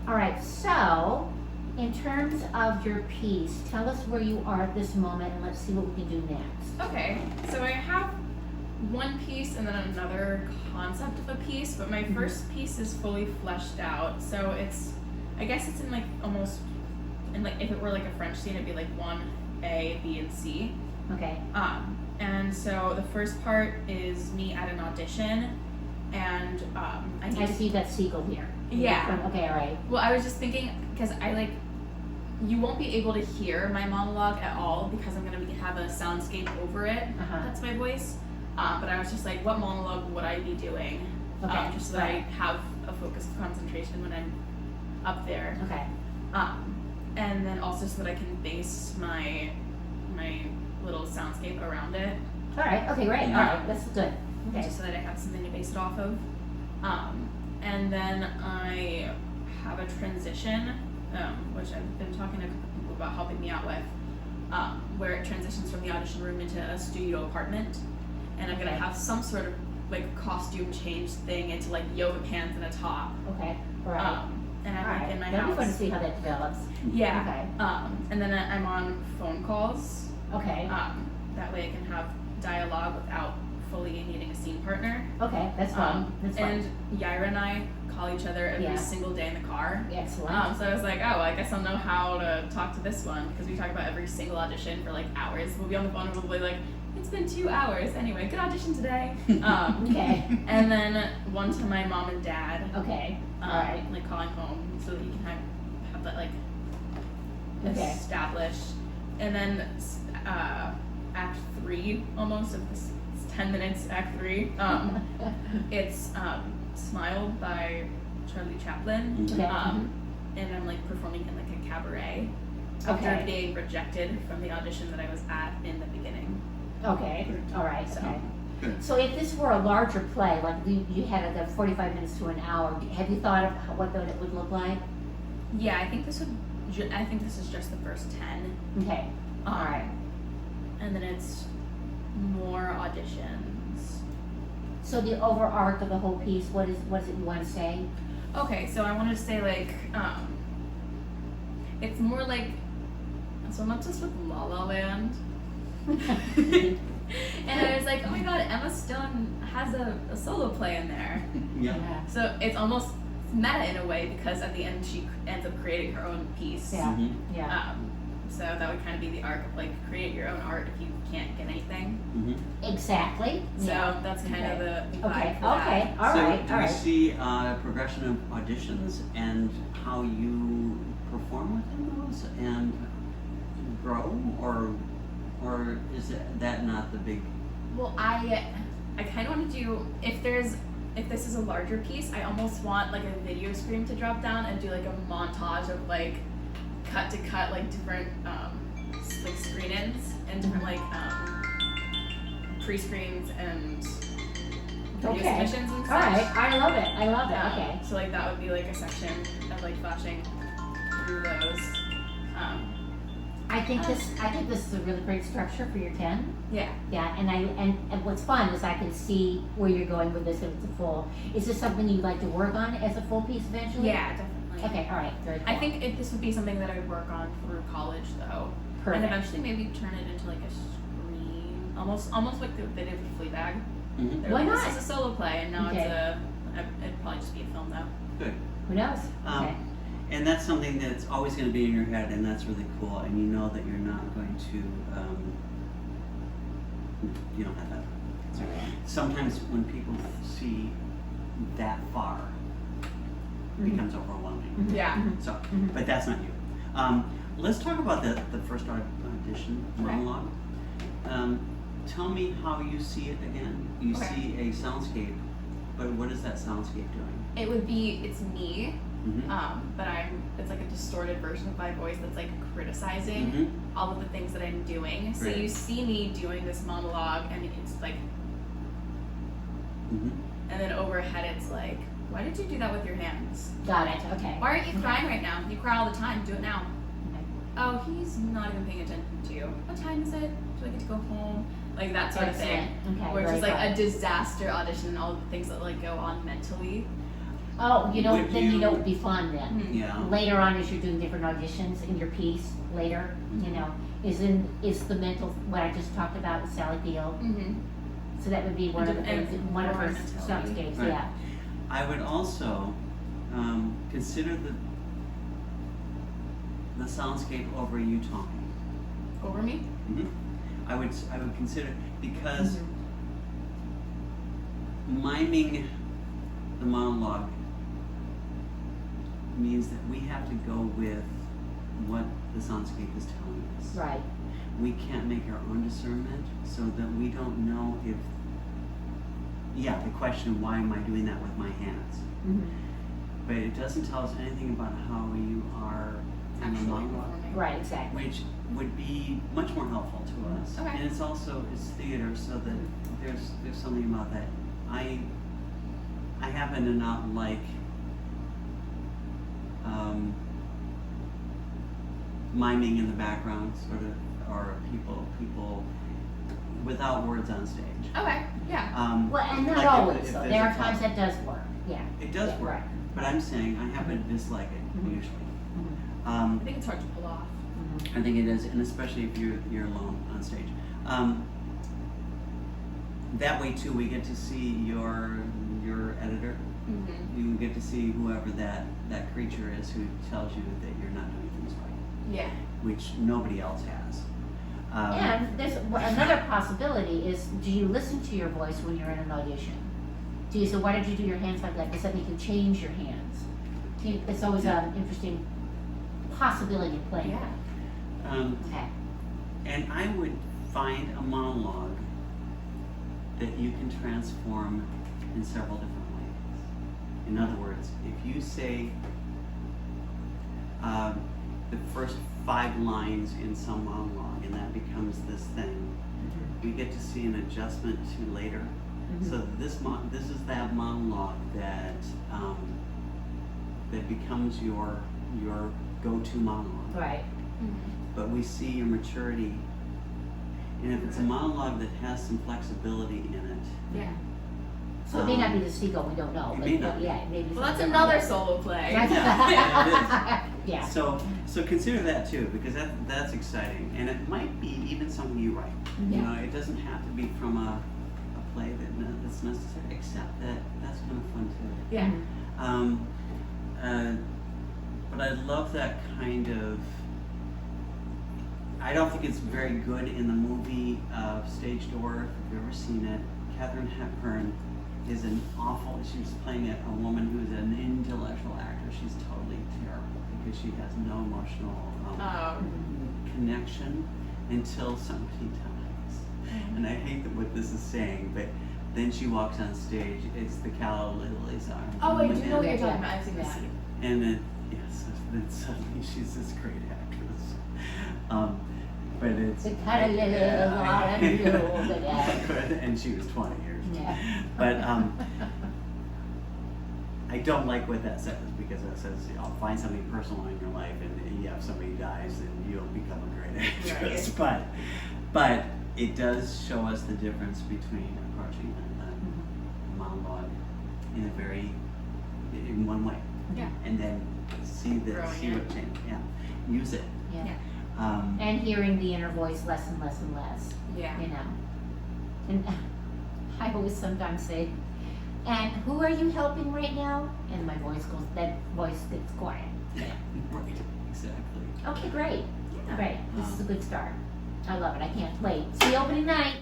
All right, so in terms of your piece, tell us where you are at this moment and let's see what we can do next. Okay, so I have one piece and then another concept of a piece, but my first piece is fully fleshed out. So it's, I guess it's in like almost, in like if it were like a French scene, it'd be like 1A, B, and C. Okay. And so the first part is me at an audition, and I see that seagull here. Yeah. Okay, all right. Well, I was just thinking, because you won't be able to hear my monologue at all because I'm gonna have a soundscape over it. That's my voice. But I was just like, what monologue would I be doing? Okay. Just so that I have a focused concentration when I'm up there. Okay. And then also so that I can base my little soundscape around it. All right. Okay. Great. All right. That's good. Okay. Just so that I have something to base it off of. And then I have a transition, which I've been talking to a couple people about helping me out with, where it transitions from the audition room into a studio apartment. And I'm gonna have some sort of like costume change thing into like yoga pants and a top. Okay. All right. And I'm like in my That'll house. be fun to see how that develops. Yeah. Okay. And then I'm on phone calls. Okay. That way I can have dialogue without fully needing a scene partner. Okay. That's fun. That's fun. And Yaira and I call each other every single day in the car. Excellent. So I was like, oh, I guess I'll know how to talk to this one, because we talk about every single audition for like hours. We'll be on the phone and we'll be like, it's been 2 hours. Anyway, good audition today. Okay. And then one to my mom and dad. Okay. All right. Like calling home so that you can have that like established. And then Act 3 almost of this. 10 minutes, Act 3. It's Smile by Charlie Chaplin. Okay. And I'm like performing in like a cabaret after being rejected from the audition that I was at in the beginning. Okay. All right. So. Okay. So if this were a larger play, like you had like 45 minutes to an hour, have you thought of what it would look like? Yeah, I think this is just the first 10. Okay. All right. And then it's more auditions. So the overarch of the whole piece, what is it you want to say? Okay, so I wanted to say like, it's more like, so I'm obsessed with La La Land. And I was like, oh my god, Emma Stone has a solo play in there. Yeah. So it's almost meta in a way, because at the end she ends up creating her own piece. Yeah. Mm-hmm. Yeah. So that would kind of be the arc of like create your own art if you can't get anything. Mm-hmm. Exactly. So that's kind of the vibe for that. Okay. All so right. do All we right. see a progression of auditions and how you perform within those and grow, or is that not the big? Well, I kind of want to do, if this is a larger piece, I almost want like a video screen to drop down and do like a montage of like cut to cut like different like screen-ins and different like pre-screens and video submissions and stuff. All right. I love it. I love it. Okay. So like that would be like a section of like flashing through those. I think this is a really great structure for your 10. Yeah. Yeah, and what's fun is I can see where you're going with this if it's a full. Is this something you'd like to work on as a full piece eventually? Yeah, definitely. Okay, all right, very cool. I think this would be something that I would work on through college though. Perfect. And eventually maybe turn it into like a screen, almost like they did with Fleabag. Mm-hmm. They're Why like, not? This is a solo play, and now Okay. it'd probably just be a film though. Good. Who knows? Okay. And that's something that's always going to be in your head, and that's really cool. And you know that you're not going to, you don't have that. So sometimes when people see that far, it becomes overwhelming. Yeah. So, but that's not you. Let's talk about the first audition monologue. Tell me how you see it again. You see a soundscape, but what is that soundscape doing? It would be, it's me. Mm-hmm. But it's like a distorted version of my voice that's like criticizing all of the things that I'm doing. So you see me doing this monologue, and it's like, and then overhead it's like, why did you do that with your hands? Got it. Okay. Why aren't you crying right now? You cry all the time. Do it now. Okay. Oh, he's not even paying attention to you. What time is it? Do I get to go home? Like that sort of thing. Okay. Where it's very just like fun. a disaster audition and all of the things that like go on mentally. Oh, you know, Would then you know you- it would be fun then. Mhm. Yeah. Later on, as you're doing different auditions in your piece later, you know, is the mental, what I just talked about with Sally Field. Mm-hmm. So that would be one of the And things, one of her mentality. soundscapes, Right. yeah. I would also consider the soundscape over you talking. Over me? Mm-hmm. I would consider, because miming the monologue means that we have to go with what the soundscape is telling us. Right. We can't make our own discernment, so that we don't know if, the question, why am I doing that with my hands? Mhm. But it doesn't tell us anything about how you are in the Actually monologue, performing. Right, exactly. which would be much more helpful to us. Okay. And it's theater, so that there's something about that. I happen to not like miming in the background, sort of, or people without words on stage. Okay, yeah. Well, and not Like always, if though. there's There a are times topic. that does work, yeah. It does Yeah, work, right. but I'm saying I happen to dislike it Mhm. usually. Mhm. I think it's hard to pull off. Mhm. I think it is, and especially if you're alone on stage. That way too, we get to see your editor. Mm-hmm. You get to see whoever that creature is who tells you that you're not doing things right, Yeah. which nobody else has. And there's another possibility is, do you listen to your voice when you're in an audition? Do you say, why did you do your hands like that? Does that make you change your hands? It's always an interesting possibility of playing Yeah. that. Okay. And I would find a monologue that you can transform in several different ways. In other words, if you say the first 5 lines in some monologue and that becomes this thing, we get to see an adjustment to later. Mhm. So this is that monologue that that becomes your go-to monologue. Right. Mm-hmm. But we see your maturity, and if it's a monologue that has some flexibility in it, Yeah. So it may not be the seagull, we don't know. It but may not be. Yeah, maybe. Well, that's something another else. solo play. Right. Yeah, Yeah. So consider that too, because that's exciting, and it might be even something you write. You Yeah. know, it doesn't have to be from a play that's necessary, except that that's kind of fun too. Yeah. But I love that kind of. I don't think it's very good in the movie Stage Door. If you've ever seen it, Katharine Hepburn is an awful. She's playing a woman who is an intellectual actor. She's totally terrible because she has no emotional connection until somebody dies. And I hate what this is saying, but then she walks on stage. It's the Calla Lilies arms. Oh, I do and know what you're then- talking about. I've seen this Yeah. scene. And then, yes, then suddenly she's this great actress. But it's. The Calla Lilies are you, And she was 20 years. Yeah. But I don't like what that says, because it says, find something personal in your life, and if somebody dies, then you'll become a great actress. But it does show us the difference between approaching a monologue in one way. Yeah. And then see Growing it. what change. Yeah. Use it. Yeah. Yeah. And hearing the inner voice less and less and less. Yeah. You know. And I always sometimes say, and who are you helping right now? And that voice gets quiet. Right. Exactly. Okay, great. Yeah. Great. This is a good start. I love it. I can't wait. See you opening night.